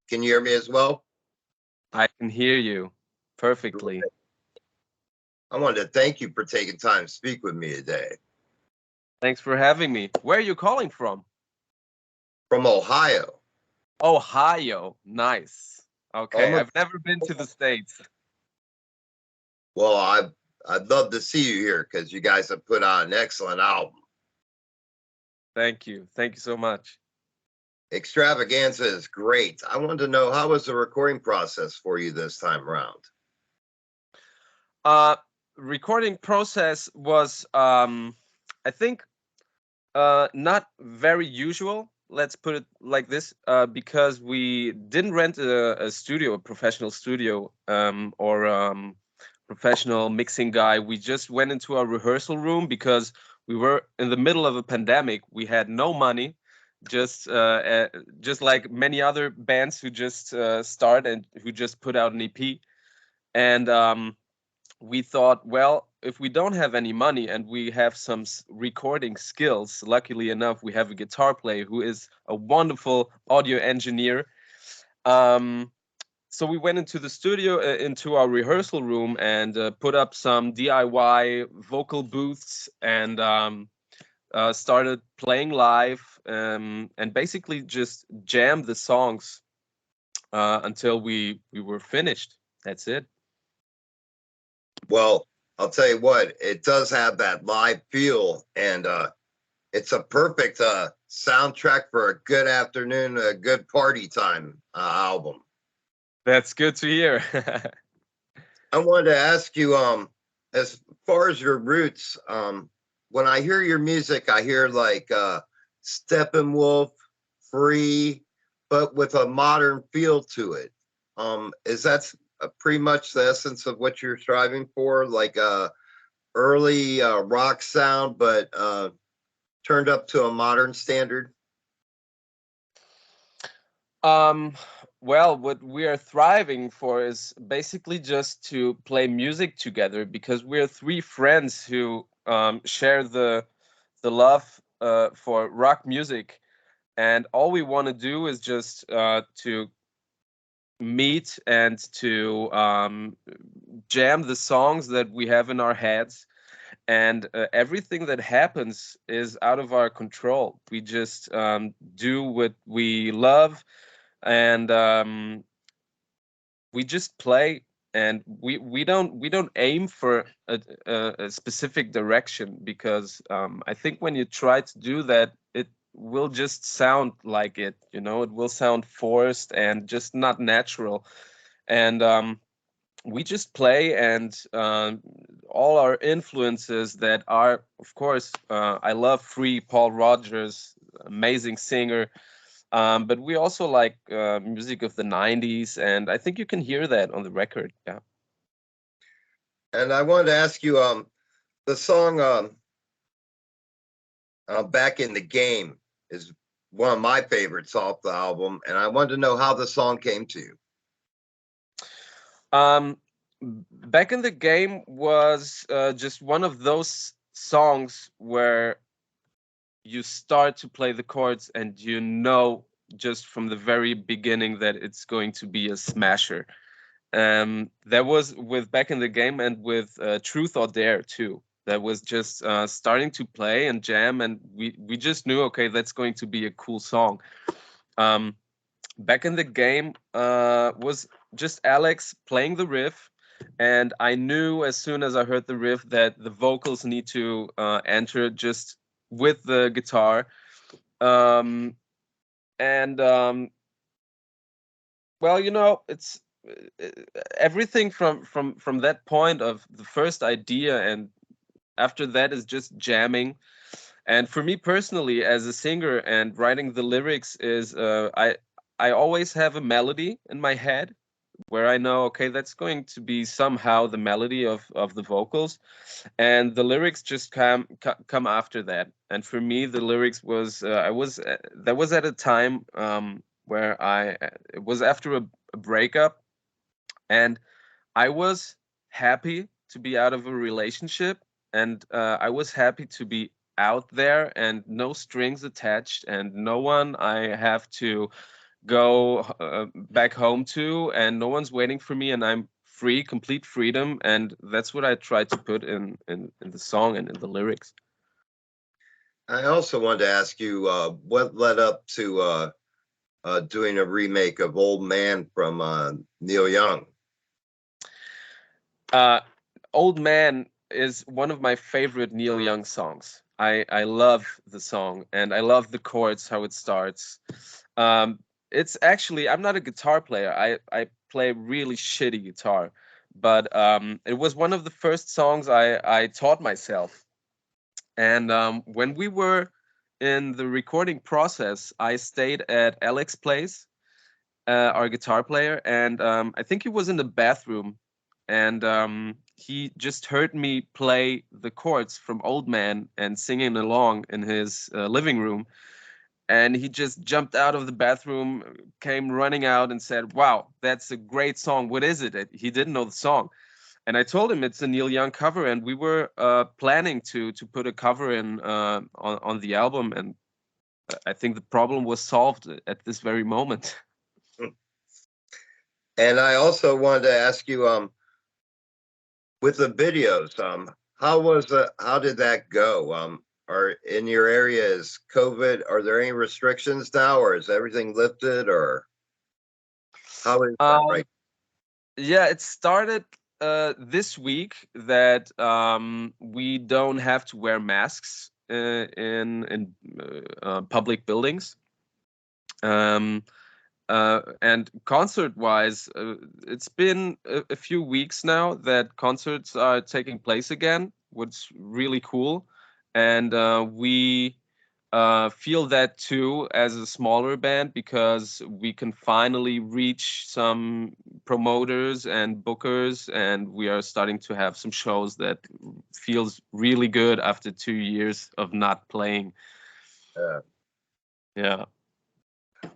Can you hear me as well? I can hear you perfectly. I wanted to thank you for taking time to speak with me today. Thanks for having me. Where are you calling from? From Ohio. Ohio. Nice. Okay, Almost, I've never been to the States. well, I'd love to see you here because you guys have put out an excellent album. Thank you. Thank you so much. Extravaganza is great. I wanted to know, how was the recording process for you this time around? Uh Recording process was I think not very usual. Let's put it like this, because we didn't rent a studio, a professional studio, or professional mixing guy. We just went into our rehearsal room because we were in the middle of a pandemic. We had no money, just just like many other bands who just start and who just put out an EP. And we thought, well, if we don't have any money and we have some recording skills, luckily enough, we have a guitar player who is a wonderful audio engineer. Um, so we went into the studio, into our rehearsal room, and put up some DIY vocal booths and started playing live, and basically just jammed the songs until we were finished. That's it. Well, I'll tell you what, it does have that live feel, and it's a perfect soundtrack for a good afternoon, a good party time album. That's good to hear. I wanted to ask you, as far as your roots, when I hear your music, I hear like Steppenwolf, Free, but with a modern feel to it. Is that pretty much the essence of what you're striving for? Like a early rock sound, but turned up to a modern standard? Um, well, what we are thriving for is basically just to play music together because we're three friends who share the love for rock music, and all we want to do is just to meet and to jam the songs that we have in our heads. And everything that happens is out of our control. We just do what we love, and we just play, and we don't aim for a specific direction, because I think when you try to do that, it will just sound like it will sound forced and just not natural. And we just play, and all our influences that are, of course, I love Free, Paul Rogers, amazing singer, but we also like music of the 90s, and I think you can hear that on the record. Yeah. And I wanted to ask you, the song "Back in the Game" is one of my favorites off the album, and I wanted to know how the song came to you. Um, Back in the Game was just one of those songs where you start to play the chords and just from the very beginning that it's going to be a smasher. That was with Back in the Game, and with Truth or Dare too. That was just starting to play and jam, and we just knew, okay, that's going to be a cool song. Um, Back in the Game was just Alex playing the riff, and I knew as soon as I heard the riff that the vocals need to enter just with the guitar. Um, and Well, it's uh, everything from that point of the first idea, and after that is just jamming. And for me personally, as a singer and writing the lyrics, is I always have a melody in my head where I know, okay, that's going to be somehow the melody of the vocals, and the lyrics just come after that. And for me, the lyrics was I was that was at a time where it was after a breakup, and I was happy to be out of a relationship, and I was happy to be out there and no strings attached and no one I have to go back home to, and no one's waiting for me, and I'm free, complete freedom, and that's what I try to put in the song and in the lyrics. I also wanted to ask you what led up to doing a remake of Old Man from Neil Young. Uh, Old Man is one of my favorite Neil Young songs. I love the song and I love the chords, how it starts. Um, it's actually, I'm not a guitar player. I play really shitty guitar, but it was one of the first songs I taught myself. And when we were in the recording process, I stayed at Alex's place, our guitar player, and I think he was in the bathroom, and he just heard me play the chords from Old Man and singing along in his living room, and he just jumped out of the bathroom, came running out, and said, "Wow, that's a great song. What is it?" He didn't know the song, and I told him it's a Neil Young cover, and we were planning to put a cover in on the album, and I think the problem was solved at this very moment. And I also wanted to ask you, with the videos, how did that go? Are in your area is COVID? Are there any restrictions now, or is everything lifted, or how is that Um, right? yeah, it started this week that we don't have to wear masks in public buildings. Um, and concert wise, it's been a few weeks now that concerts are taking place again, which really cool. And we feel that too as a smaller band because we can finally reach some promoters and bookers, and we are starting to have some shows that feels really good after 2 years of not playing. Uh, Yeah.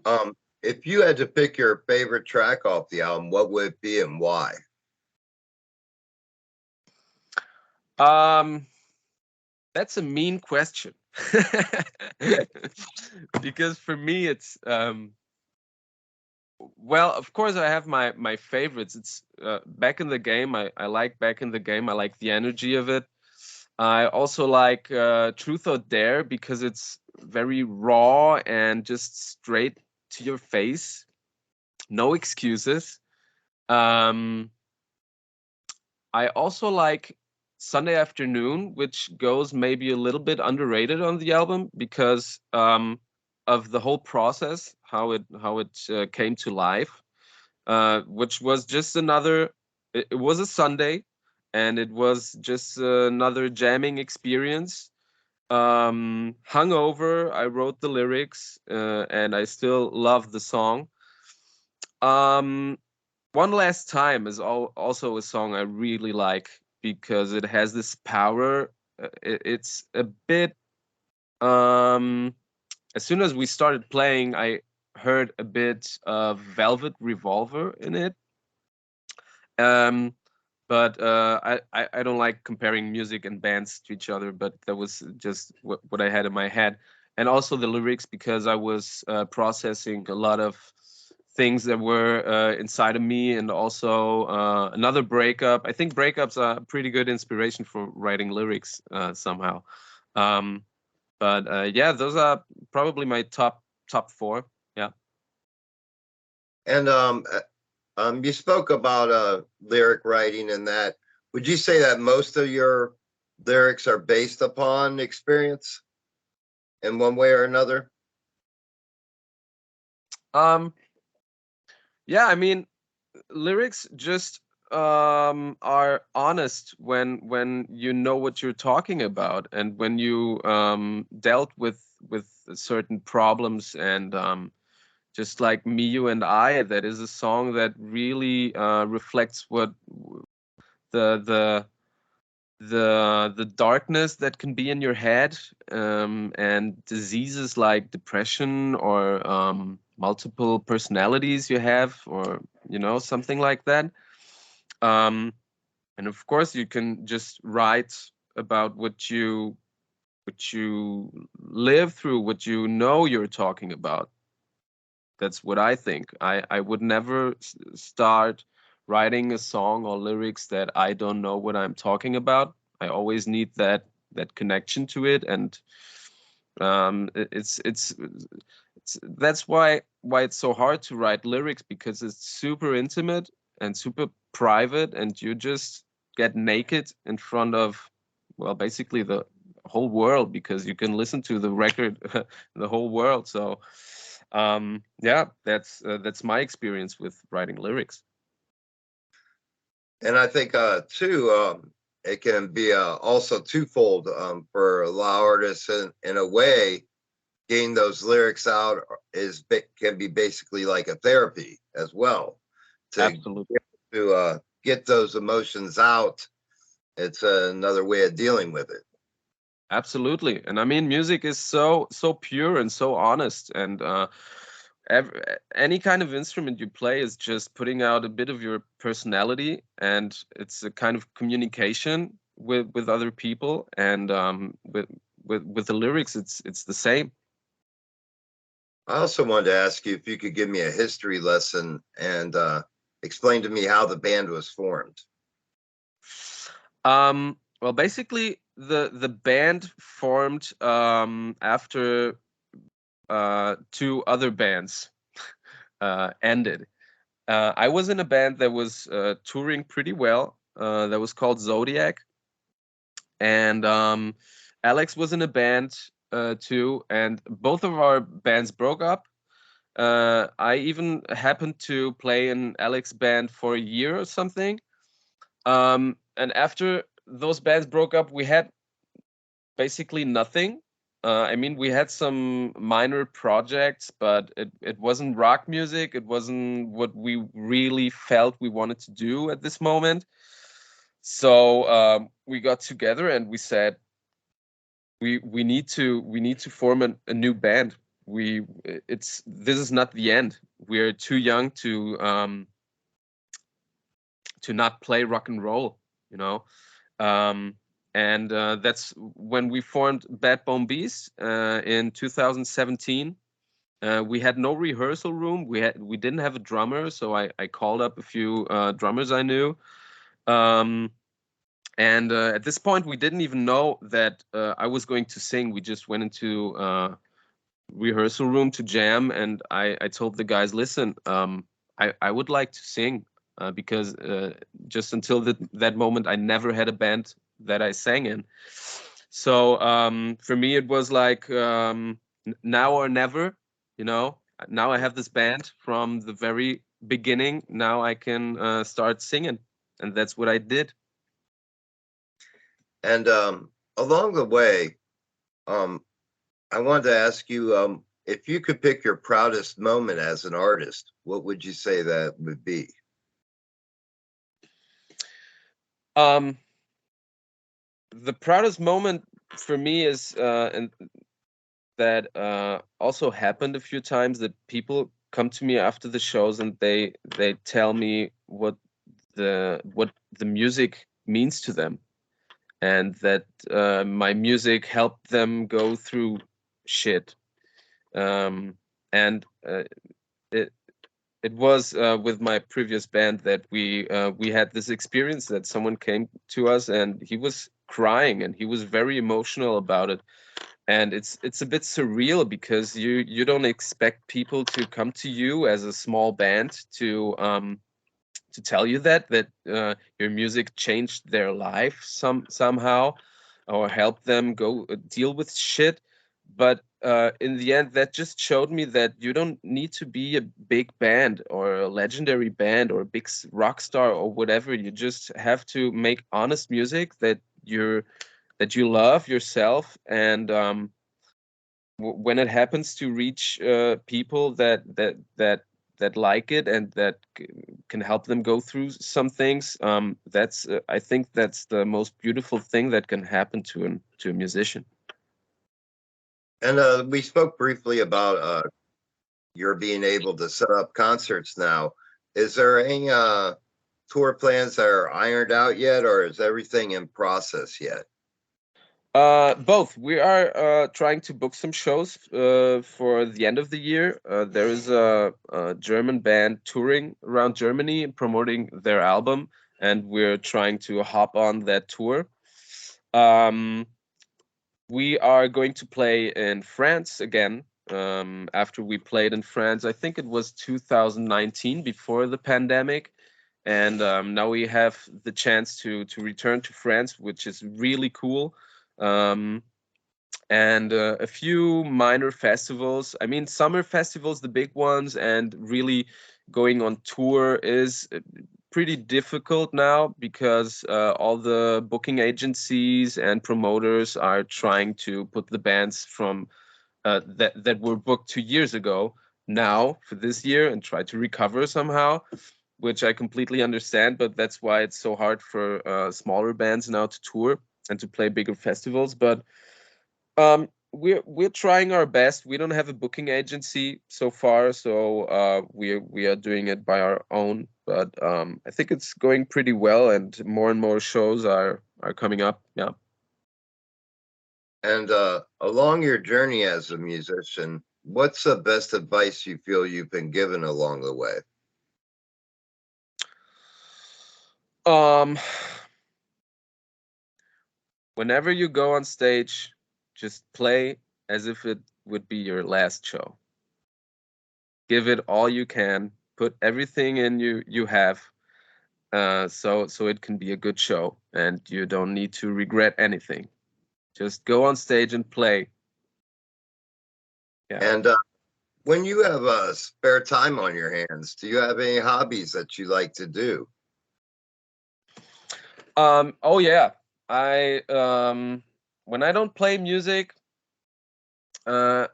um, if you had to pick your favorite track off the album, what would it be and why? Um, That's a mean question. Because for me it's well, of course I have my favorites. It's Back in the Game. I like Back in the Game. I like the energy of it. I also like Truth or Dare because it's very raw and just straight to your face. No excuses. Um I also like Sunday Afternoon, which goes maybe a little bit underrated on the album because of the whole process, how it came to life, which was just another. It was a Sunday, and it was just another jamming experience. Hungover, I wrote the lyrics, and I still love the song. Um, One Last Time is also a song I really like because it has this power. It's a bit. Um, as soon as we started playing, I heard a bit of Velvet Revolver in it. Um, but I don't like comparing music and bands to each other. But that was just what I had in my head, and also the lyrics because I was processing a lot of things that were inside of me, and also another breakup. I think breakups are a pretty good inspiration for writing lyrics somehow. Um, but yeah, those are probably my top four. Yeah. And you spoke about lyric writing and that. Would you say that most of your lyrics are based upon experience in one way or another? Um, yeah, I mean, lyrics just are honest when you know what you're talking about and when you dealt with certain problems, and just like Me, You and I, that is a song that really reflects what the the the darkness that can be in your head, and diseases like depression or multiple personalities you have, or something like that. um, and of course you can just write about what you live through, what you're talking about. That's what I think. I would never start writing a song or lyrics that I don't know what I'm talking about. I always need that connection to it, and it's that's why it's so hard to write lyrics, because it's super intimate and super private, and you just get naked in front of, well, basically the whole world, because you can listen to the record the whole world. So yeah, that's my experience with writing lyrics. And I think too, it can be also twofold for a lot of artists. In a way, getting those lyrics out can be basically like a therapy as well to Absolutely. get those emotions out. It's another way of dealing with it. Absolutely. And I mean, music is so pure and so honest, and any kind of instrument you play is just putting out a bit of your personality, and it's a kind of communication with other people, and with the lyrics, it's the same. I also wanted to ask you if you could give me a history lesson and explain to me how the band was formed. Well, basically, the band formed after two other bands ended. I was in a band that was touring pretty well. That was called Zodiac, and Alex was in a band too, and both of our bands broke up. I even happened to play in Alex's band for a year or something. And after those bands broke up, we had basically nothing. I mean, we had some minor projects, but it wasn't rock music. It wasn't what we really felt we wanted to do at this moment. So we got together and we said we need to form a new band. This is not the end. We're too young to not play rock and roll, you know. Um, and that's when we formed Bad Bone Beast in 2017. We had no rehearsal room. We didn't have a drummer, so I called up a few drummers I knew. Um, and at this point, we didn't even know that I was going to sing. We just went into rehearsal room to jam, and I told the guys, listen, I would like to sing, because just until that moment, I never had a band that I sang in. So for me, it was like now or never, you know. Now I have this band from the very beginning. Now I can start singing, and that's what I did. And along the way, um, I wanted to ask you if you could pick your proudest moment as an artist, what would you say that would be? Um, the proudest moment for me is, and that also happened a few times, that people come to me after the shows and they tell me what the music means to them, and that my music helped them go through shit. And it it was with my previous band that we had this experience that someone came to us and he was crying and he was very emotional about it, and it's a bit surreal because you don't expect people to come to you as a small band to tell you that your music changed their life somehow, or helped them go deal with shit. But in the end, that just showed me that you don't need to be a big band or a legendary band or a big rock star or whatever. You just have to make honest music that you love yourself, and when it happens to reach people that like it and that can help them go through some things, that's I think that's the most beautiful thing that can happen to a musician. And we spoke briefly about your being able to set up concerts now. Is there any tour plans that are ironed out yet, or is everything in process yet? Both. We are trying to book some shows for the end of the year. There is a German band touring around Germany promoting their album, and we're trying to hop on that tour. Um, we are going to play in France again. After we played in France, I think it was 2019 before the pandemic, and now we have the chance to return to France, which is really cool. Um, and a few minor festivals. I mean, summer festivals, the big ones, and really going on tour is pretty difficult now because all the booking agencies and promoters are trying to put the bands from that were booked 2 years ago now for this year and try to recover somehow, which I completely understand. But that's why it's so hard for smaller bands now to tour and to play bigger festivals. But we're trying our best. We don't have a booking agency so far, so we are doing it by our own. But I think it's going pretty well, and more shows are coming up. Yeah. And along your journey as a musician, what's the best advice you feel you've been given along the way? Um, Whenever you go on stage, just play as if it would be your last show. Give it all you can. Put everything in you have, so it can be a good show, and you don't need to regret anything. Just go on stage and play. Yeah. And when you have spare time on your hands, do you have any hobbies that you like to do? Oh yeah. I When I don't play music, uh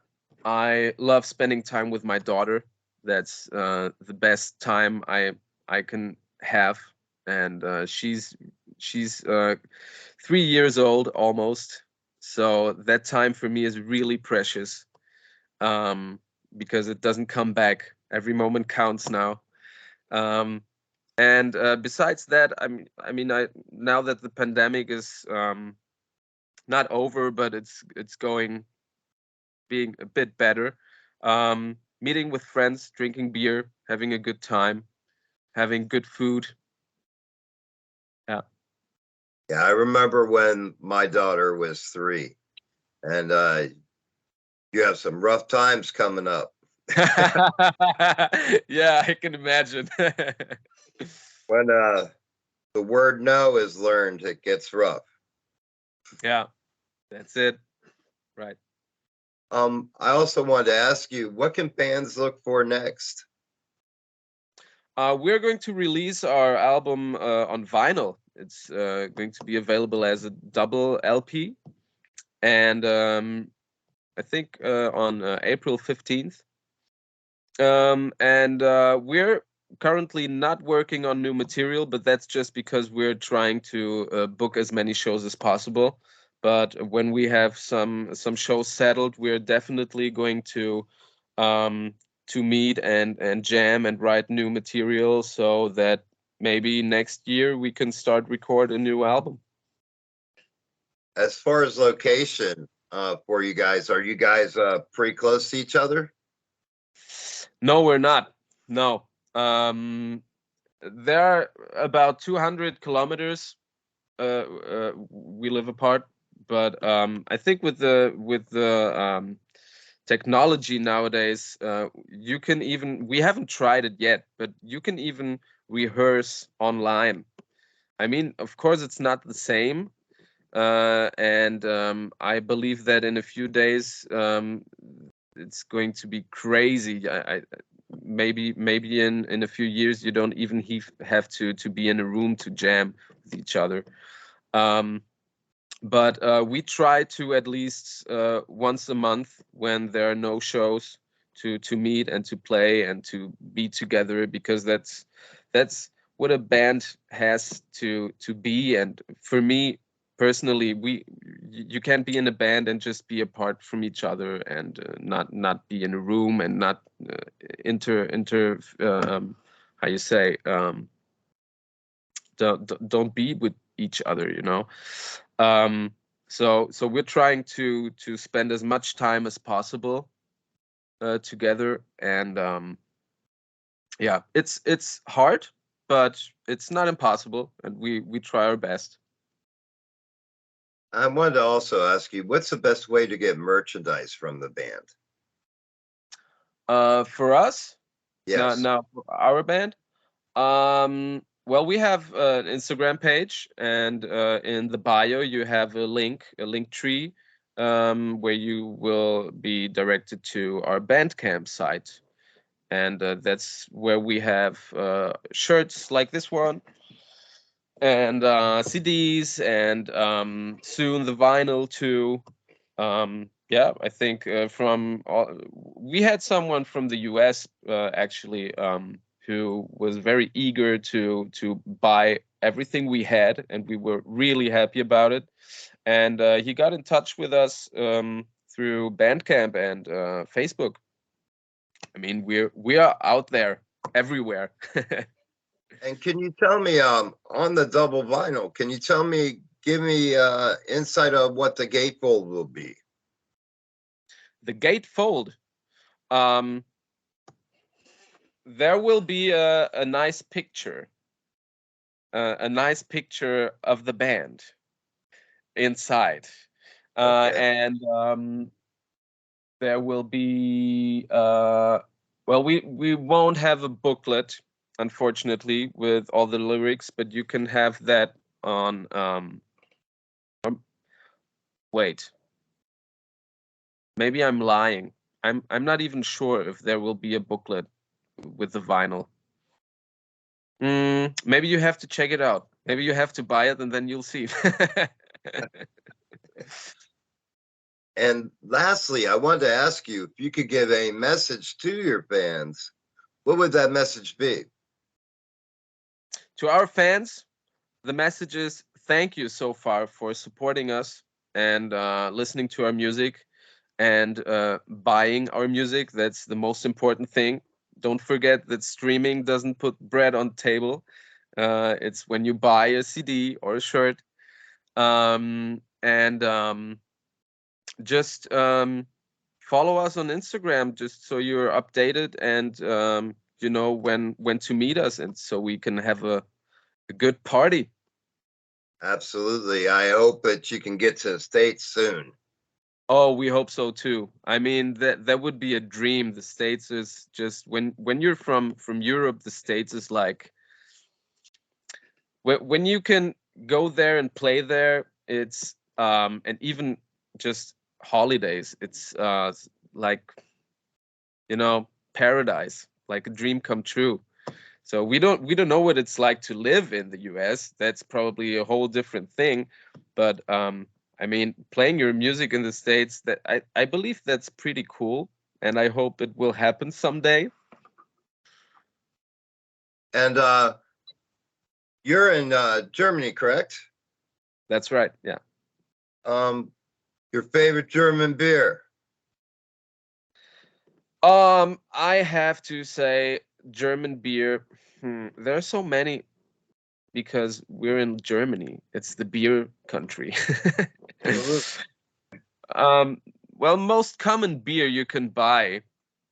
I love spending time with my daughter. That's the best time I can have. And she's 3 years old almost. So that time for me is really precious. Um because it doesn't come back. Every moment counts now. Um And besides that, I now that the pandemic is not over, but it's going being a bit better. Meeting with friends, drinking beer, having a good time, having good food. Yeah. Yeah, I remember when my daughter was 3, and you have some rough times coming up. Yeah, I can imagine. When the word no is learned, it gets rough. Yeah, that's it. Right. I also wanted to ask you, what can fans look for next? We're going to release our album on vinyl. It's going to be available as a double LP, and I think on April 15th. And we're currently not working on new material, but that's just because we're trying to book as many shows as possible. But when we have some shows settled, we're definitely going um, to meet and jam and write new material so that maybe next year we can start record a new album. As far as location for you guys, are you guys pretty close to each other? No, we're not. No. Um, there are about 200 kilometers we live apart. But I think with the technology nowadays, you can even we haven't tried it yet, but you can even rehearse online. I mean, of course, it's not the same, and I believe that in a few days it's going to be crazy. Maybe in a few years you don't even have to be in a room to jam with each other. Um, but we try to at least once a month when there are no shows to meet and to play and to be together, because that's what a band has to be. And for me personally, you can't be in a band and just be apart from each other and not be in a room and not inter how you say don't be with each other. Um, So we're trying to spend as much time as possible together, and yeah, it's hard, but it's not impossible, and we try our best. I wanted to also ask you, what's the best way to get merchandise from the band? For us, Yes. now for our band, well, we have an Instagram page, and in the bio you have a link tree, where you will be directed to our Bandcamp site, and that's where we have shirts like this one, and CDs, and soon the vinyl too. Yeah, I think we had someone from the US actually, who was very eager to buy everything we had, and we were really happy about it. And he got in touch with us through Bandcamp and Facebook. I mean, we are out there everywhere. And can you tell me, on the double vinyl, can you tell me, give me insight of what the gatefold will be? The gatefold. Um, there will be a nice picture of the band inside, Okay. and there will be well, we won't have a booklet, unfortunately, with all the lyrics, but you can have that on wait, maybe I'm lying. I'm not even sure if there will be a booklet with the vinyl. Maybe you have to check it out. Maybe you have to buy it, and then you'll see. And lastly, I wanted to ask you if you could give a message to your fans, what would that message be? To our fans, the message is thank you so far for supporting us and listening to our music and buying our music. That's the most important thing. Don't forget that streaming doesn't put bread on the table. It's when you buy a CD or a shirt. And just follow us on Instagram, just so you're updated, and you know when to meet us, and so we can have a good party. Absolutely. I hope that you can get to the States soon. Oh, we hope so too. I mean, that would be a dream. The States is just when you're from Europe, the States is like when you can go there and play there, it's and even just holidays, it's like, you know, paradise, like a dream come true. So we don't know what it's like to live in the US. That's probably a whole different thing. But I mean, playing your music in the States, that I believe that's pretty cool, and I hope it will happen someday. And you're in Germany, correct? That's right. Yeah. Um, your favorite German beer? I have to say German beer. There are so many because we're in Germany. It's the beer country. Absolutely. um, well, most common beer you can buy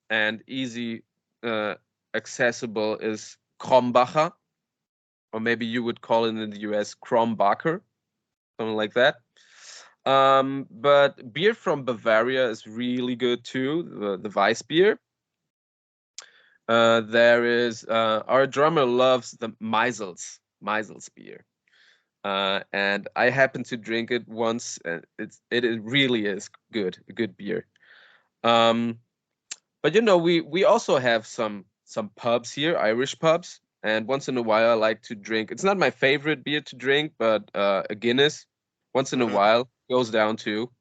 and easy uh, accessible is Krombacher, or maybe you would call it in the US Krombacher, something like that. But beer from Bavaria is really good too, the Weiss beer. There is our drummer loves the Meisels beer. And I happened to drink it once, and it really is good, a good beer. Um, but you know, we also have some pubs here, Irish pubs, and once in a while I like to drink. It's not my favorite beer to drink, but a Guinness once in a Mhm. while goes down too.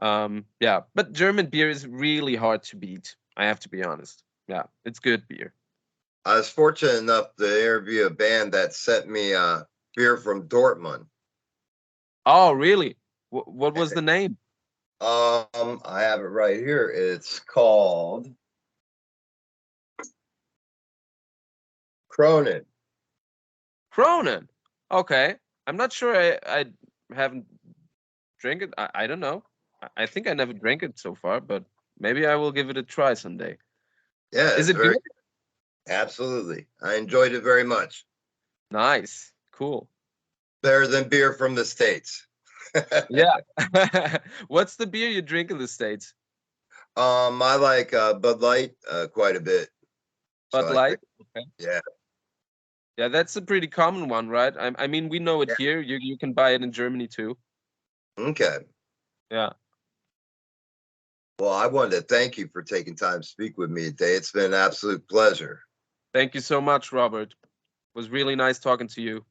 Yeah, but German beer is really hard to beat. I have to be honest. Yeah, it's good beer. I was fortunate enough to interview a band that sent me beer from Dortmund. Oh, really? What was the name? I have it right here. It's called Cronin. Cronin. Okay, I'm not sure. I haven't drink it. I don't know. I think I never drank it so far, but maybe I will give it a try someday. Yeah, Is it's it very good? absolutely. I enjoyed it very much. Nice. Cool. Better than beer from the States. Yeah. What's the beer you drink in the States? I like Bud Light quite a bit. So Bud I Light? think, Okay. yeah, Yeah, that's a pretty common one, right? I mean, we know it yeah. here. You can buy it in Germany too. Okay. Yeah. Well, I wanted to thank you for taking time to speak with me today. It's been an absolute pleasure. Thank you so much, Robert. It was really nice talking to you.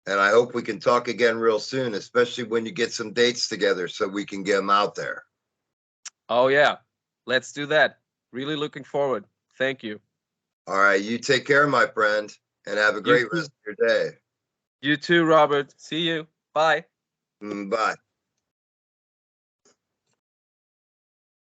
And I hope we can talk again real soon, especially when you get some dates together so we can get them out there. Oh yeah. Let's do that. Really looking forward. Thank you. All right. You take care, my friend, and have a You great too. rest of your day. You too, Robert. See you. Bye. Bye.